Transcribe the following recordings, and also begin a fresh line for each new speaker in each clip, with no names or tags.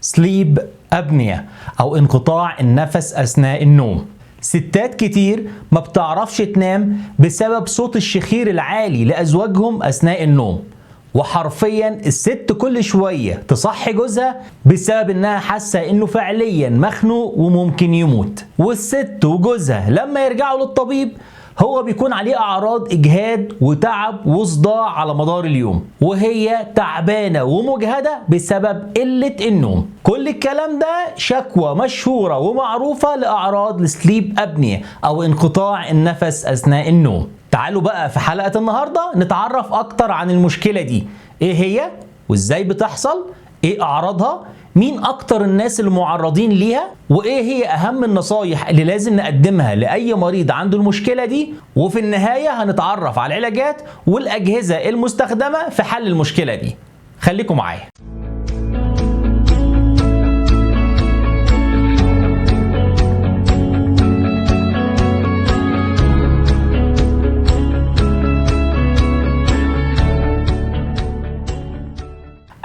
سليب أبنية أو انقطاع النفس أثناء النوم. ستات كتير ما بتعرفش تنام بسبب صوت الشخير العالي لأزواجهم أثناء النوم، وحرفيا الست كل شوية تصحي جوزها بسبب انها حاسة انه فعليا مخنوق وممكن يموت. والست وجوزها لما يرجعوا للطبيب هو بيكون عليه اعراض اجهاد وتعب وصداع على مدار اليوم، وهي تعبانة ومجهدة بسبب قلة النوم. كل الكلام ده شكوى مشهورة ومعروفة لأعراض السليب أبنية أو انقطاع النفس أثناء النوم. تعالوا بقى في حلقة النهاردة نتعرف أكتر عن المشكلة دي، إيه هي وإزاي بتحصل، إيه أعراضها، مين أكتر الناس المعرضين ليها، وإيه هي أهم النصايح اللي لازم نقدمها لأي مريض عنده المشكلة دي، وفي النهاية هنتعرف على العلاجات والأجهزة المستخدمة في حل المشكلة دي. خليكم معايا.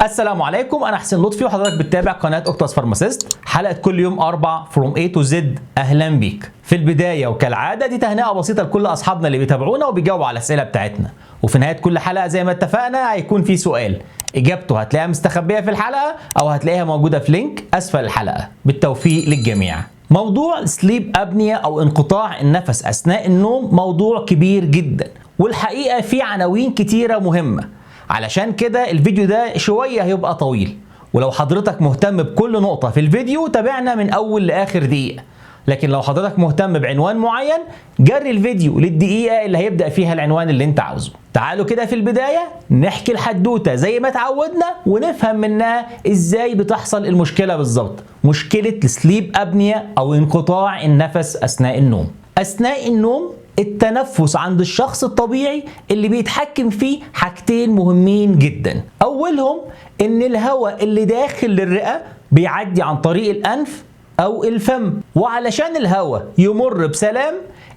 السلام عليكم، انا حسين لطفي وحضرتك بتتابع قناه اوكتاس فارماسيست، حلقه كل يوم 4 فروم A to Z. اهلا بيك. في البدايه وكالعاده دي تهنئه بسيطه لكل اصحابنا اللي بيتابعونا وبيجاوبوا على الاسئله بتاعتنا، وفي نهايه كل حلقه زي ما اتفقنا هيكون في سؤال اجابته هتلاقيها مستخبيه في الحلقه او هتلاقيها موجوده في لينك اسفل الحلقه. بالتوفيق للجميع. موضوع سليب أبنية أو انقطاع النفس أثناء النوم موضوع كبير جدا، والحقيقة فيه عناوين كتيرة مهمة، علشان كده الفيديو ده شوية هيبقى طويل. ولو حضرتك مهتم بكل نقطة في الفيديو تابعنا من أول لآخر دقيقة، لكن لو حضرتك مهتم بعنوان معين جري الفيديو للدقيقة اللي هيبدأ فيها العنوان اللي انت عاوزه. تعالوا كده في البداية نحكي الحدوتة زي ما اتعودنا ونفهم منها ازاي بتحصل المشكلة بالظبط، مشكلة السليب أبنية أو انقطاع النفس أثناء النوم. أثناء النوم التنفس عند الشخص الطبيعي اللي بيتحكم فيه حاجتين مهمين جدا. أولهم إن الهواء اللي داخل للرئة بيعدي عن طريق الأنف أو الفم، وعلشان الهواء يمر بسلام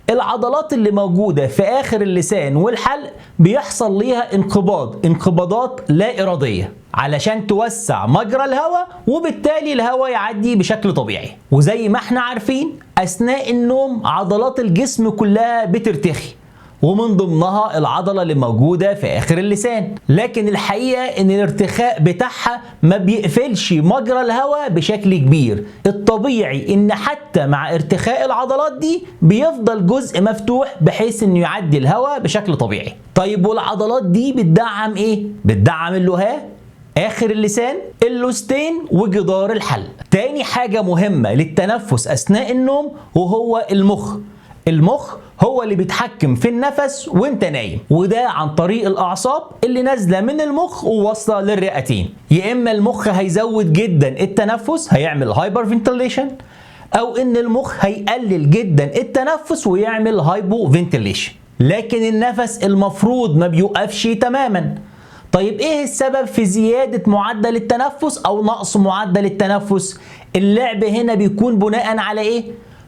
العضلات اللي موجودة في آخر اللسان والحلق بيحصل ليها انقباضات لا إرادية علشان توسع مجرى الهواء، وبالتالي الهواء يعدي بشكل طبيعي. وزي ما احنا عارفين أثناء النوم عضلات الجسم كلها بترتخي، ومن ضمنها العضلة اللي موجودة في آخر اللسان، لكن الحقيقة إن الارتخاء بتاعها ما بيقفلش مجرى الهواء بشكل كبير. الطبيعي إن حتى مع ارتخاء العضلات دي بيفضل جزء مفتوح بحيث إنه يعدي الهواء بشكل طبيعي. طيب والعضلات دي بتدعم إيه؟ بتدعم اللهاه، آخر اللسان، اللوستين، وجدار الحلق. تاني حاجة مهمة للتنفس أثناء النوم وهو المخ. المخ هو اللي بيتحكم في النفس وانت نايم، وده عن طريق الاعصاب اللي نازله من المخ وواصله للرئتين. يا اما المخ هيزود جدا التنفس هيعمل هايبر فنتيليشن، او ان المخ هيقلل جدا التنفس ويعمل هايبو فنتيليشن. لكن النفس المفروض ما بيوقفش تماما. طيب ايه السبب في زيادة معدل التنفس او نقص معدل التنفس؟ اللعب هنا بيكون بناء على ايه؟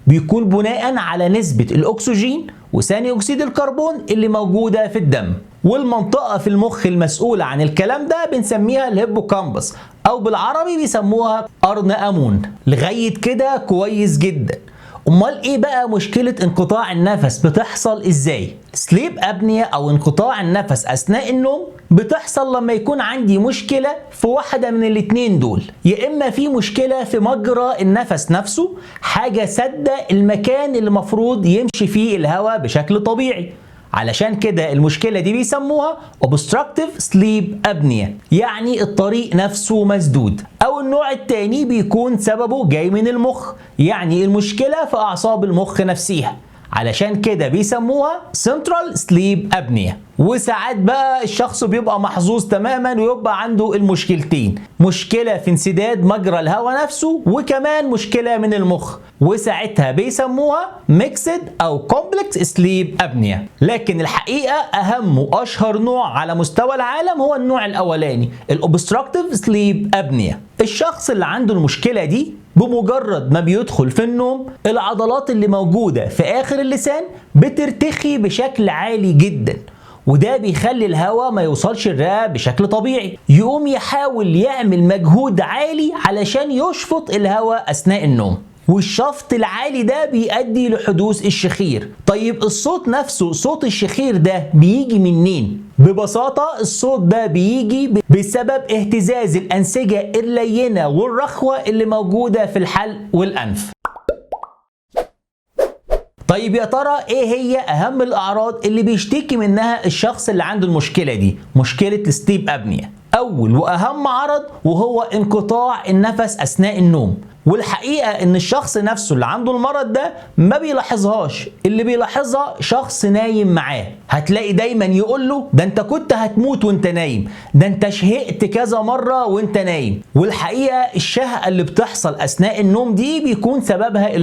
بيكون بناء على نسبة الأكسجين وثاني أكسيد الكربون اللي موجودة في الدم. والمنطقة في المخ المسؤولة عن الكلام ده بنسميها الهيبوكامبس، أو بالعربي بيسموها قرن أمون. لغاية كده كويس جدا. أمال إيه بقى مشكلة انقطاع النفس بتحصل إزاي؟ سليب أبنية أو انقطاع النفس أثناء النوم بتحصل لما يكون عندي مشكلة في واحدة من الاتنين دول. يا إما في مشكلة في مجرى النفس نفسه، حاجة سادة المكان اللي المفروض يمشي فيه الهواء بشكل طبيعي، علشان كده المشكلة دي بيسموها obstructive sleep apnea، يعني الطريق نفسه مسدود. أو النوع التاني بيكون سببه جاي من المخ، يعني المشكلة في أعصاب المخ نفسها، علشان كده بيسموها central sleep apnea. وساعات بقى الشخص بيبقى محظوظ تماما ويبقى عنده المشكلتين، مشكلة في انسداد مجرى الهواء نفسه وكمان مشكلة من المخ، وساعتها بيسموها mixed أو complex sleep apnea. لكن الحقيقة أهم وأشهر نوع على مستوى العالم هو النوع الأولاني، obstructive sleep apnea. الشخص اللي عنده المشكلة دي بمجرد ما بيدخل في النوم العضلات اللي موجودة في آخر اللسان بترتخي بشكل عالي جدا، وده بيخلي الهواء ما يوصلش الرئة بشكل طبيعي. يقوم يحاول يعمل مجهود عالي علشان يشفط الهواء أثناء النوم، والشفط العالي ده بيؤدي لحدوث الشخير. طيب الصوت نفسه، صوت الشخير ده بيجي منين؟ ببساطة الصوت ده بيجي بسبب اهتزاز الأنسجة اللينة والرخوة اللي موجودة في الحلق والأنف. طيب يا ترى ايه هي اهم الاعراض اللي بيشتكي منها الشخص اللي عنده المشكلة دي، مشكلة السليب ابنيا؟ اول واهم عرض وهو انقطاع النفس اثناء النوم، والحقيقة ان الشخص نفسه اللي عنده المرض ده ما بيلاحظهاش، اللي بيلاحظها شخص نايم معاه. هتلاقي دايما يقول له ده انت كنت هتموت وانت نايم، ده انت شهقت كذا مرة وانت نايم. والحقيقة الشهقة اللي بتحصل اثناء النوم دي بيكون سببها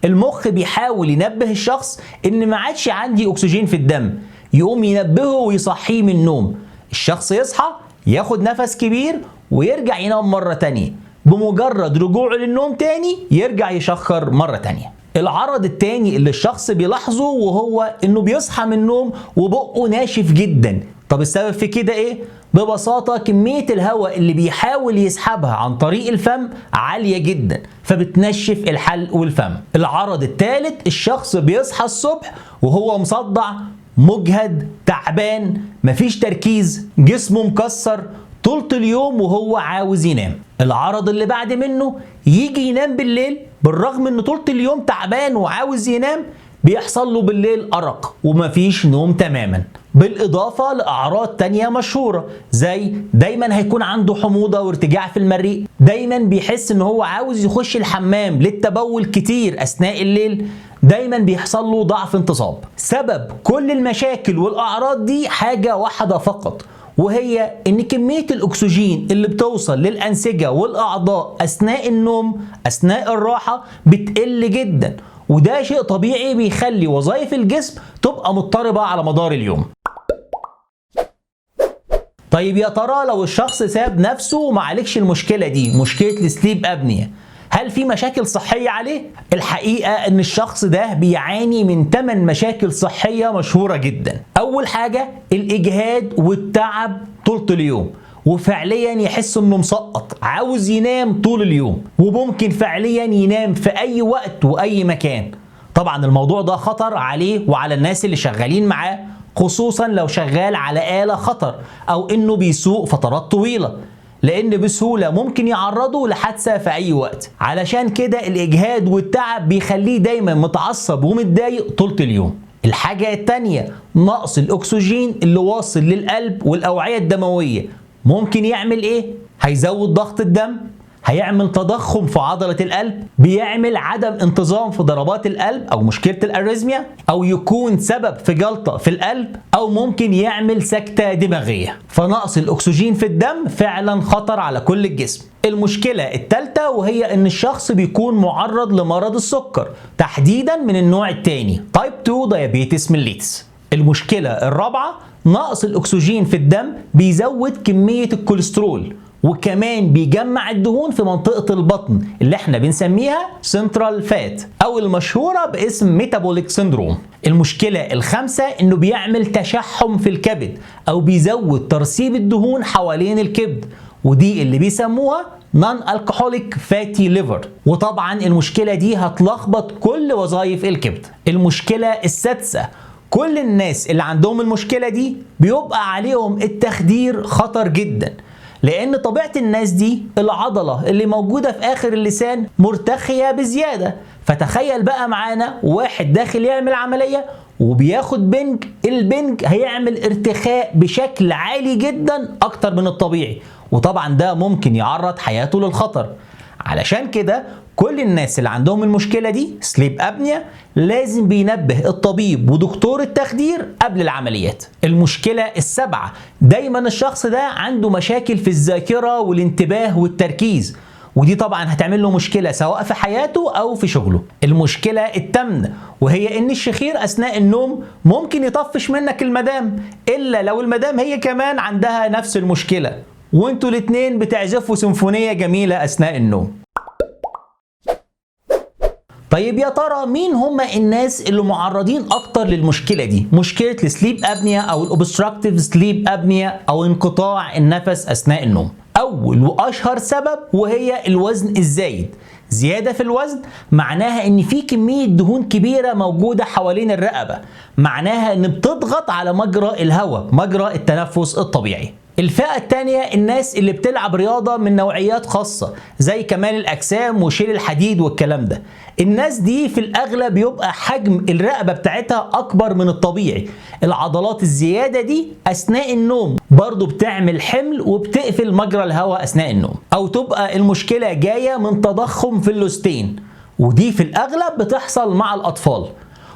المخ بيحاول ينبه الشخص ان ما عادش عندي اكسجين في الدم، يقوم ينبهه ويصحيه من النوم. الشخص يصحى ياخد نفس كبير ويرجع ينام مرة تانية، بمجرد رجوعه للنوم تاني يرجع يشخر مرة تانية. العرض التاني اللي الشخص بيلاحظه وهو انه بيصحى من النوم وبقه ناشف جدا. طب السبب في كده ايه؟ ببساطة كمية الهواء اللي بيحاول يسحبها عن طريق الفم عالية جدا، فبتنشف الحلق والفم. العرض التالت الشخص بيصحى الصبح وهو مصدع، مجهد، تعبان، مفيش تركيز، جسمه مكسر طول اليوم وهو عاوز ينام. العرض اللي بعد منه يجي ينام بالليل، بالرغم ان طول اليوم تعبان وعاوز ينام بيحصل له بالليل أرق ومفيش نوم تماما. بالإضافة لأعراض تانية مشهورة زي دايما هيكون عنده حموضة وارتجاع في المريء، دايما بيحس ان هو عاوز يخش الحمام للتبول كتير أثناء الليل، دايما بيحصل له ضعف انتصاب. سبب كل المشاكل والأعراض دي حاجة واحدة فقط، وهي ان كمية الاكسجين اللي بتوصل للأنسجة والأعضاء أثناء النوم أثناء الراحة بتقل جدا، وده شيء طبيعي بيخلي وظائف الجسم تبقى مضطربة على مدار اليوم. طيب يا ترى لو الشخص ساب نفسه وما عالجش المشكلة دي، مشكلة السليب أبنية، هل في مشاكل صحية عليه؟ الحقيقة ان الشخص ده بيعاني من 8 مشاكل صحية مشهورة جدا. اول حاجة الاجهاد والتعب طول اليوم، وفعليا يحس انه مسقط عاوز ينام طول اليوم، وممكن فعليا ينام في اي وقت واي مكان. طبعا الموضوع ده خطر عليه وعلى الناس اللي شغالين معاه، خصوصا لو شغال على آلة خطر او انه بيسوق فترات طويلة، لأن بسهولة ممكن يعرضه لحادثة في أي وقت. علشان كده الإجهاد والتعب بيخليه دايما متعصب ومتضايق طول اليوم. الحاجة التانية نقص الأكسجين اللي واصل للقلب والأوعية الدموية. ممكن يعمل إيه؟ هيزود ضغط الدم، هيعمل تضخم في عضلة القلب، بيعمل عدم انتظام في ضربات القلب أو مشكلة الأريزميا، أو يكون سبب في جلطة في القلب، أو ممكن يعمل سكتة دماغية. فنقص الأكسجين في الدم فعلا خطر على كل الجسم. المشكلة الثالثة وهي إن الشخص بيكون معرض لمرض السكر، تحديدا من النوع الثاني تايب 2 دايابيتس ميليتس. المشكلة الرابعة نقص الأكسجين في الدم بيزود كمية الكوليسترول، وكمان بيجمع الدهون في منطقة البطن اللي احنا بنسميها سنترال فات او المشهورة باسم ميتابوليك سيندروم. المشكلة الخامسة انه بيعمل تشحم في الكبد او بيزود ترسيب الدهون حوالين الكبد، ودي اللي بيسموها نون الكحوليك فاتي ليفر، وطبعا المشكلة دي هتلخبط كل وظائف الكبد. المشكلة السادسة كل الناس اللي عندهم المشكلة دي بيبقى عليهم التخدير خطر جدا، لأن طبيعة الناس دي العضلة اللي موجودة في آخر اللسان مرتخية بزيادة. فتخيل بقى معانا واحد داخل يعمل عملية وبياخد بنج، البنج هيعمل ارتخاء بشكل عالي جدا أكتر من الطبيعي، وطبعا ده ممكن يعرض حياته للخطر. علشان كده كل الناس اللي عندهم المشكلة دي سليب أبنيا لازم بينبه الطبيب ودكتور التخدير قبل العمليات. المشكلة السابعة دايما الشخص ده عنده مشاكل في الذاكرة والانتباه والتركيز، ودي طبعا هتعمل له مشكلة سواء في حياته أو في شغله. المشكلة الثامنة وهي إن الشخير أثناء النوم ممكن يطفش منك المدام، إلا لو المدام هي كمان عندها نفس المشكلة وانتوا الاتنين بتعزفوا سيمفونية جميلة أثناء النوم. طيب يا ترى مين هم الناس اللي معرضين اكتر للمشكله دي؟ مشكله السليب ابنيا او الاوبستراكتيف سليب ابنيا او انقطاع النفس اثناء النوم. اول واشهر سبب وهي الوزن الزايد. زياده في الوزن معناها ان في كميه دهون كبيره موجوده حوالين الرقبه، معناها ان بتضغط على مجرى الهواء، مجرى التنفس الطبيعي. الفئة الثانية الناس اللي بتلعب رياضة من نوعيات خاصة زي كمال الأجسام وشيل الحديد والكلام ده. الناس دي في الأغلب بيبقى حجم الرقبة بتاعتها أكبر من الطبيعي. العضلات الزيادة دي أثناء النوم برضو بتعمل حمل وبتقفل مجرى الهواء أثناء النوم. أو تبقى المشكلة جاية من تضخم في اللوستين، ودي في الأغلب بتحصل مع الأطفال،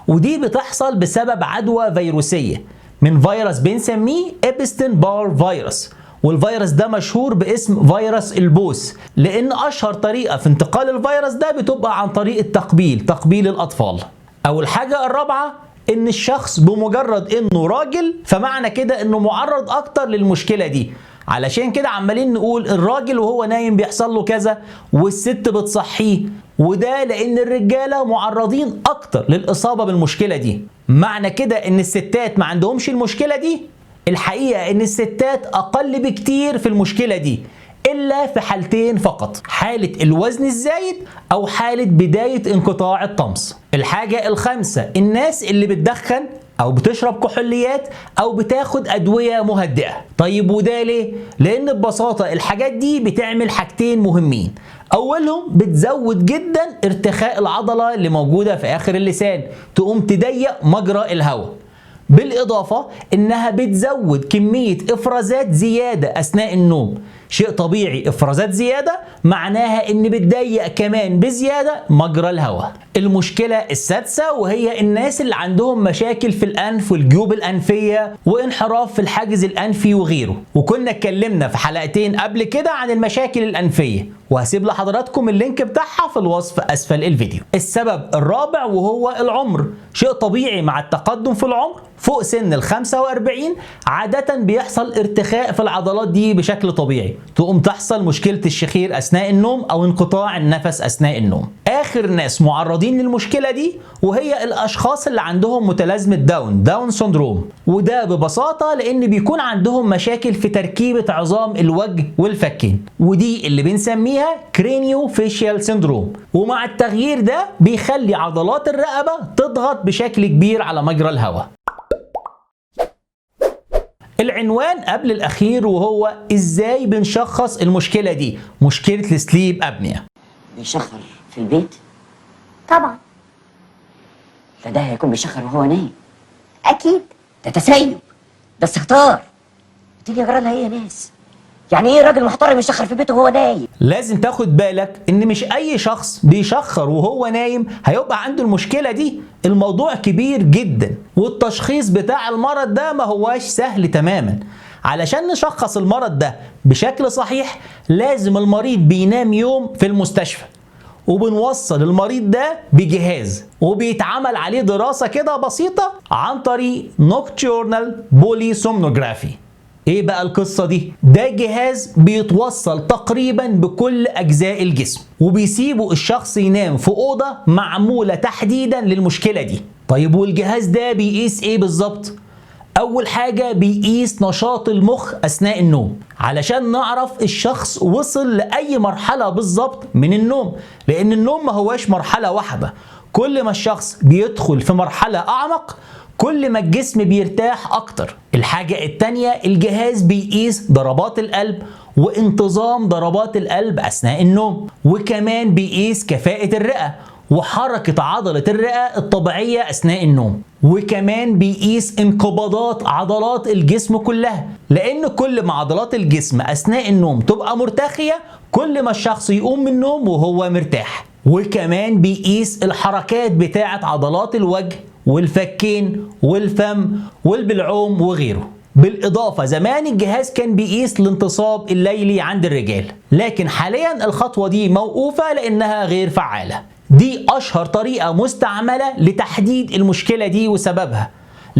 ودي بتحصل بسبب عدوى فيروسية من فيروس بنسميه إبستين بار فيروس. والفيروس ده مشهور باسم فيروس البوس، لأن أشهر طريقة في انتقال الفيروس ده بتبقى عن طريق التقبيل، تقبيل الأطفال. أو الحاجة الرابعة إن الشخص بمجرد إنه راجل فمعنى كده إنه معرض أكتر للمشكلة دي. علشان كده عمالين نقول الراجل وهو نايم بيحصل له كذا والست بتصحيه، وده لأن الرجالة معرضين أكتر للإصابة بالمشكلة دي. معنى كده إن الستات ما عندهمش المشكلة دي؟ الحقيقة إن الستات أقل بكتير في المشكلة دي، إلا في حالتين فقط، حالة الوزن الزايد أو حالة بداية انقطاع الطمس. الحاجة الخامسة الناس اللي بتدخن أو بتشرب كحوليات أو بتاخد أدوية مهدئة. طيب وده ليه؟ لأن ببساطة الحاجات دي بتعمل حاجتين مهمين. أولهم بتزود جدا ارتخاء العضلة اللي موجودة في آخر اللسان، تقوم تضيق مجرى الهواء. بالإضافة إنها بتزود كمية إفرازات زيادة أثناء النوم. شيء طبيعي، إفرازات زيادة معناها إن بتضيق كمان بزيادة مجرى الهواء. المشكلة السادسة وهي الناس اللي عندهم مشاكل في الأنف والجيوب الأنفية وانحراف في الحاجز الأنفي وغيره، وكنا اتكلمنا في حلقتين قبل كده عن المشاكل الأنفية، وهسيب لحضراتكم اللينك بتاعها في الوصف أسفل الفيديو. السبب الرابع وهو العمر. شيء طبيعي مع التقدم في العمر فوق سن ال 45 عادة بيحصل ارتخاء في العضلات دي بشكل طبيعي، تقوم تحصل مشكلة الشخير أثناء النوم أو انقطاع النفس أثناء النوم. آخر ناس معرضين للمشكلة دي وهي الأشخاص اللي عندهم متلازمة داون سندروم، وده ببساطة لأن بيكون عندهم مشاكل في تركيبة عظام الوجه والفكين، ودي اللي بنسميها كرينيو فيشيال سندروم. ومع التغيير ده بيخلي عضلات الرقبة تضغط بشكل كبير على مجرى الهواء. العنوان قبل الأخير وهو إزاي بنشخص المشكلة دي، مشكلة السليب أبنيا.
بيشخر في البيت؟
طبعا.
ده هيكون بيشخر وهو نايم؟
اكيد.
ده تسيب، ده استهتار. تيجي جرى لها ايه يا ناس؟ يعني ايه راجل محترم يشخر في بيته وهو نايم؟
لازم تاخد بالك ان مش اي شخص بيشخر وهو نايم هيبقى عنده المشكلة دي. الموضوع كبير جدا، والتشخيص بتاع المرض ده ما هواش سهل تماما. علشان نشخص المرض ده بشكل صحيح لازم المريض بينام يوم في المستشفى، وبنوصل المريض ده بجهاز وبيتعمل عليه دراسة كده بسيطة عن طريق نوكتورنال بوليسومنوجرافي. ايه بقى القصة دي؟ ده جهاز بيتوصل تقريبا بكل اجزاء الجسم، وبيسيبوا الشخص ينام في اوضة معمولة تحديدا للمشكلة دي. طيب والجهاز ده بيقيس ايه بالظبط؟ اول حاجة بيقيس نشاط المخ اثناء النوم، علشان نعرف الشخص وصل لاي مرحلة بالظبط من النوم، لان النوم ما هواش مرحلة واحدة. كل ما الشخص بيدخل في مرحلة اعمق كل ما الجسم بيرتاح اكتر. الحاجة التانية الجهاز بيقيس ضربات القلب وانتظام ضربات القلب اثناء النوم، وكمان بيقيس كفاءة الرئة وحركة عضلة الرئة الطبيعية اثناء النوم، وكمان بيقيس انقباضات عضلات الجسم كلها، لان كل ما عضلات الجسم اثناء النوم تبقى مرتخية كل ما الشخص يقوم من النوم وهو مرتاح. وكمان بيقيس الحركات بتاعة عضلات الوجه والفكين والفم والبلعوم وغيره. بالإضافة زمان الجهاز كان بيقيس الانتصاب الليلي عند الرجال، لكن حاليا الخطوة دي موقوفة لأنها غير فعالة. دي أشهر طريقة مستعملة لتحديد المشكلة دي وسببها،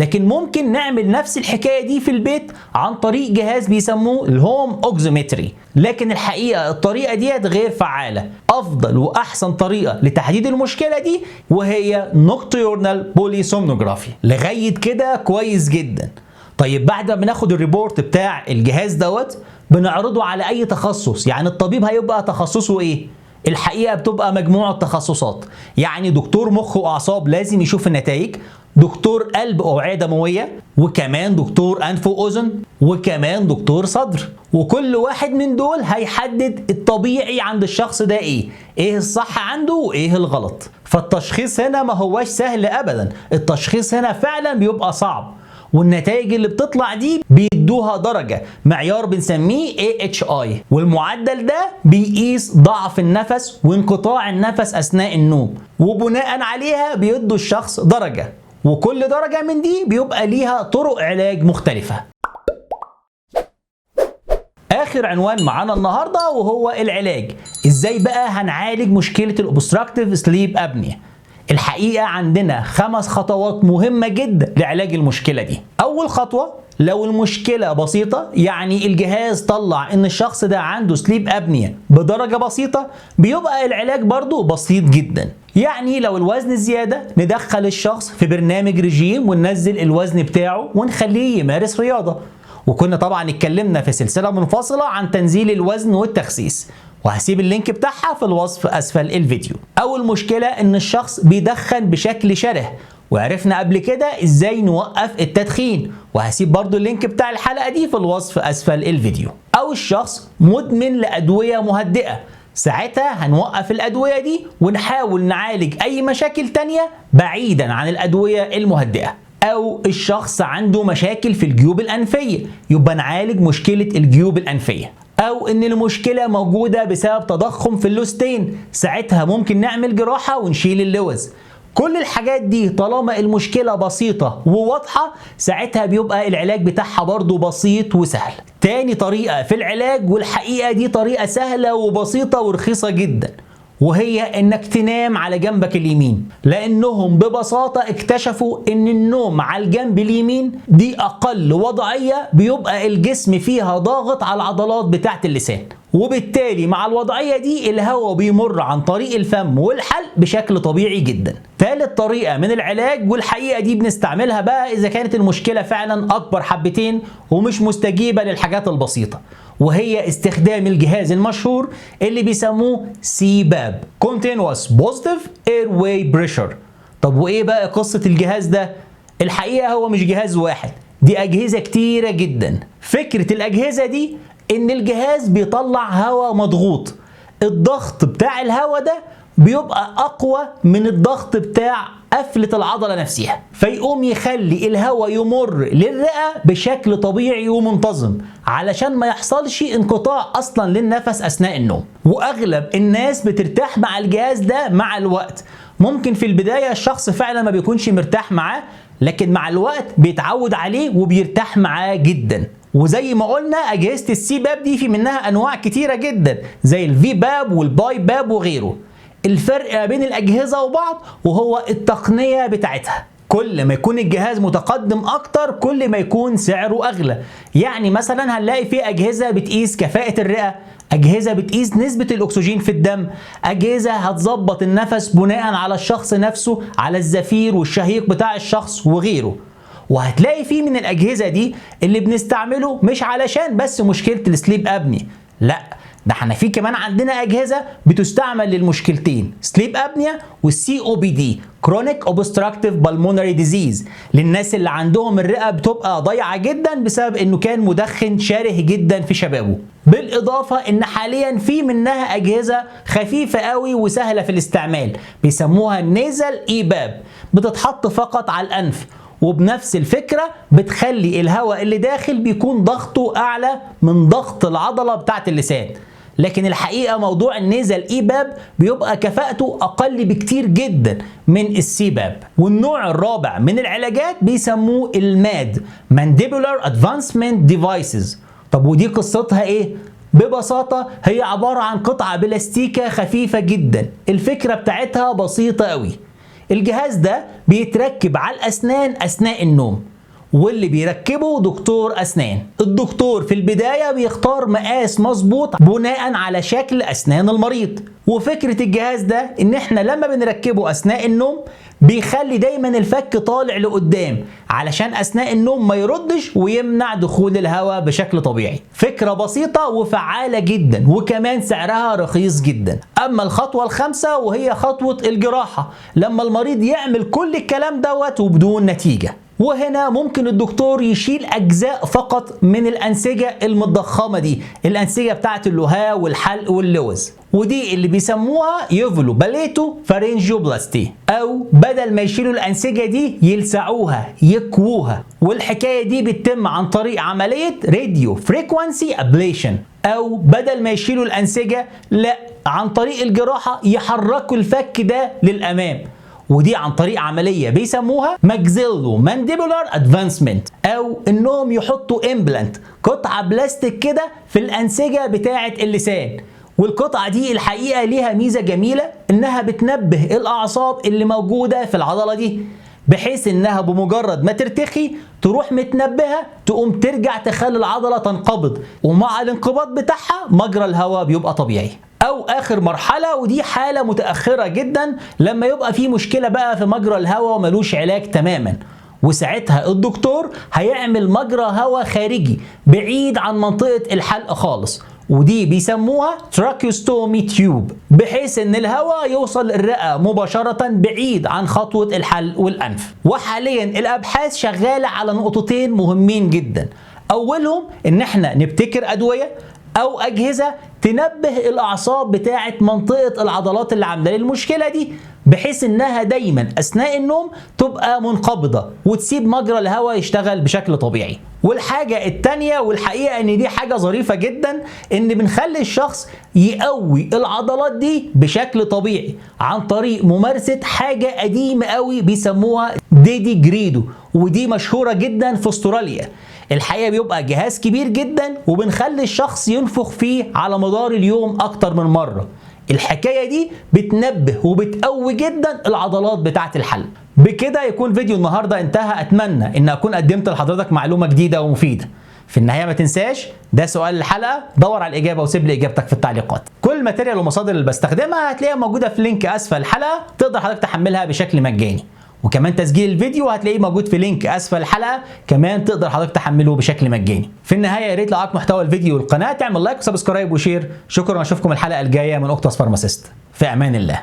لكن ممكن نعمل نفس الحكاية دي في البيت عن طريق جهاز بيسموه الهوم اوكسيمتري. لكن الحقيقة الطريقة ديت غير فعالة. أفضل وأحسن طريقة لتحديد المشكلة دي وهي نوكتورنال بوليسومنوجرافي. لغاية كده كويس جدا. طيب بعد ما بناخد الريبورت بتاع الجهاز دوت بنعرضه على أي تخصص. يعني الطبيب هيبقى تخصصه إيه؟ الحقيقة بتبقى مجموعة تخصصات. يعني دكتور مخ وأعصاب لازم يشوف النتائج، دكتور قلب وأوعية دموية، وكمان دكتور أنف وأذن، وكمان دكتور صدر. وكل واحد من دول هيحدد الطبيعي عند الشخص ده ايه الصح عنده وايه الغلط. فالتشخيص هنا ما هواش سهل أبدا. التشخيص هنا فعلا بيبقى صعب، والنتائج اللي بتطلع دي بيدوها درجة معيار بنسميه AHI، والمعدل ده بيقيس ضعف النفس وانقطاع النفس أثناء النوم، وبناء عليها بيدوا الشخص درجة، وكل درجة من دي بيبقى ليها طرق علاج مختلفة. آخر عنوان معانا النهاردة وهو العلاج. إزاي بقى هنعالج مشكلة الأوبستراكتيف سليب أبنيا؟ الحقيقة عندنا 5 خطوات مهمة جدا لعلاج المشكلة دي. أول خطوة، لو المشكلة بسيطة، يعني الجهاز طلع إن الشخص ده عنده سليب أبنيا بدرجة بسيطة، بيبقى العلاج برضو بسيط جدا. يعني لو الوزن زيادة ندخل الشخص في برنامج رجيم وننزل الوزن بتاعه ونخليه يمارس رياضة. وكنا طبعا اتكلمنا في سلسلة منفصلة عن تنزيل الوزن والتخسيس، وهسيب اللينك بتاعها في الوصف أسفل الفيديو. أول مشكلة إن الشخص بيدخن بشكل شره، وعرفنا قبل كده إزاي نوقف التدخين، وهسيب برضو اللينك بتاع الحلقة دي في الوصف أسفل الفيديو. أو الشخص مدمن لأدوية مهدئة، ساعتها هنوقف الأدوية دي ونحاول نعالج أي مشاكل تانية بعيدا عن الأدوية المهدئة. أو الشخص عنده مشاكل في الجيوب الأنفية، يبقى نعالج مشكلة الجيوب الأنفية. أو إن المشكلة موجودة بسبب تضخم في اللوزتين، ساعتها ممكن نعمل جراحة ونشيل اللوز. كل الحاجات دي طالما المشكلة بسيطة وواضحة، ساعتها بيبقى العلاج بتاعها برضو بسيط وسهل. تاني طريقة في العلاج، والحقيقة دي طريقة سهلة وبسيطة ورخيصة جدا، وهي انك تنام على جنبك اليمين. لانهم ببساطة اكتشفوا ان النوم على الجنب اليمين دي اقل وضعية بيبقى الجسم فيها ضاغط على العضلات بتاعت اللسان، وبالتالي مع الوضعية دي الهواء بيمر عن طريق الفم والحلق بشكل طبيعي جدا. ثالث طريقة من العلاج، والحقيقة دي بنستعملها بقى اذا كانت المشكلة فعلا اكبر حبتين ومش مستجيبة للحاجات البسيطة، وهي استخدام الجهاز المشهور اللي بيسموه CPAP Continuous Positive Airway Pressure. طب وايه بقى قصة الجهاز ده؟ الحقيقة هو مش جهاز واحد، دي أجهزة كتيرة جدا. فكرة الأجهزة دي إن الجهاز بيطلع هواء مضغوط، الضغط بتاع الهواء ده بيبقى أقوى من الضغط بتاع قفلة العضلة نفسها، فيقوم يخلي الهواء يمر للرئة بشكل طبيعي ومنتظم علشان ما يحصلش انقطاع أصلا للنفس أثناء النوم. وأغلب الناس بترتاح مع الجهاز ده مع الوقت. ممكن في البداية الشخص فعلا ما بيكونش مرتاح معاه، لكن مع الوقت بيتعود عليه وبيرتاح معاه جدا. وزي ما قلنا أجهزة الCPAP دي في منها أنواع كتيرة جدا زي الVPAP والBiPAP وغيره. الفرق ما بين الأجهزة وبعض وهو التقنية بتاعتها. كل ما يكون الجهاز متقدم أكتر كل ما يكون سعره أغلى. يعني مثلا هنلاقي فيه أجهزة بتقيس كفاءة الرئة، أجهزة بتقيس نسبة الأكسجين في الدم، أجهزة هتظبط النفس بناء على الشخص نفسه، على الزفير والشهيق بتاع الشخص وغيره. وهتلاقي فيه من الأجهزة دي اللي بنستعمله مش علشان بس مشكلة السليب أبني، لا، ده احنا في كمان عندنا أجهزة بتستعمل للمشكلتين سليب أبنيا والCOPD Chronic Obstructive Pulmonary Disease، للناس اللي عندهم الرئة بتبقى ضيعة جدا بسبب انه كان مدخن شره جدا في شبابه. بالإضافة ان حاليا في منها أجهزة خفيفة قوي وسهلة في الاستعمال بيسموها النيزل EPAP، بتتحط فقط على الأنف، وبنفس الفكرة بتخلي الهواء اللي داخل بيكون ضغطه أعلى من ضغط العضلة بتاعت اللسان. لكن الحقيقة موضوع النيزل EPAP بيبقى كفاءته أقل بكتير جدا من الCPAP. والنوع الرابع من العلاجات بيسموه الماد Mandibular Advancement Devices. طب ودي قصتها إيه؟ ببساطة هي عبارة عن قطعة بلاستيكة خفيفة جدا، الفكرة بتاعتها بسيطة قوي. الجهاز ده بيتركب على الأسنان أثناء النوم، واللي بيركبه دكتور أسنان. الدكتور في البداية بيختار مقاس مظبوط بناء على شكل أسنان المريض. وفكرة الجهاز ده إن إحنا لما بنركبه أثناء النوم بيخلي دايما الفك طالع لقدام علشان أثناء النوم ما يردش ويمنع دخول الهواء بشكل طبيعي. فكرة بسيطة وفعالة جدا، وكمان سعرها رخيص جدا. أما الخطوة الخامسة وهي خطوة الجراحة، لما المريض يعمل كل الكلام دوت وبدون نتيجة. وهنا ممكن الدكتور يشيل أجزاء فقط من الأنسجة المتضخمة دي، الأنسجة بتاعت اللهاء والحلق واللوز، ودي اللي بيسموها يوفلو باليتو فارنجيوبلاستي، أو بدل ما يشيلوا الأنسجة دي يلسعوها يكووها. والحكاية دي بتتم عن طريق عملية راديو فريكوانسي أبليشن، أو بدل ما يشيلوا الأنسجة لا، عن طريق الجراحة يحركوا الفك ده للأمام، ودي عن طريق عملية بيسموها ماكسيلو مانديبولار ادفانسمنت، او انهم يحطوا امبلانت، قطعة بلاستيك كده في الانسجة بتاعة اللسان. والقطعة دي الحقيقة ليها ميزة جميلة، انها بتنبه الاعصاب اللي موجودة في العضلة دي، بحيث انها بمجرد ما ترتخي تروح متنبهة تقوم ترجع تخلي العضلة تنقبض، ومع الانقباض بتاعها مجرى الهواء بيبقى طبيعي. او اخر مرحلة، ودي حالة متأخرة جدا، لما يبقى في مشكلة بقى في مجرى الهواء وملوش علاج تماما، وساعتها الدكتور هيعمل مجرى هواء خارجي بعيد عن منطقة الحلق خالص، ودي بيسموها تراكيوستومي تيوب، بحيث ان الهواء يوصل الرئة مباشرة بعيد عن خطوة الحلق والأنف. وحاليا الأبحاث شغالة على نقطتين مهمين جدا، أولهم ان احنا نبتكر أدوية أو أجهزة تنبه الأعصاب بتاعة منطقة العضلات اللي عاملة المشكلة دي، بحيث إنها دايما أثناء النوم تبقى منقبضة وتسيب مجرى الهواء يشتغل بشكل طبيعي. والحاجة التانية، والحقيقة إن دي حاجة ظريفة جدا، إن بنخلي الشخص يقوي العضلات دي بشكل طبيعي عن طريق ممارسة حاجة قديمة قوي بيسموها ديدي جريدو، ودي مشهورة جدا في أستراليا. الحقيقة بيبقى جهاز كبير جدا وبنخلي الشخص ينفخ فيه على مدار اليوم أكتر من مرة. الحكاية دي بتنبه وبتقوي جدا العضلات بتاعة الحلق. بكده يكون فيديو النهاردة انتهى. أتمنى إن أكون قدمت لحضرتك معلومة جديدة ومفيدة. في النهاية ما تنساش، ده سؤال الحلقة، دور على الإجابة وسيب لي إجابتك في التعليقات. كل الماتيريال والمصادر اللي بستخدمها هتلاقيها موجودة في لينك أسفل الحلقة، تقدر حضرتك تحملها بشكل مجاني. وكمان تسجيل الفيديو هتلاقيه موجود في لينك اسفل الحلقه، كمان تقدر حضرتك تحمله بشكل مجاني. في النهايه يا ريت لو عجبك محتوى الفيديو والقناه تعمل لايك وسبسكرايب وشير. شكرا، واشوفكم الحلقه الجايه من اوكتاس فارماسيست. في امان الله.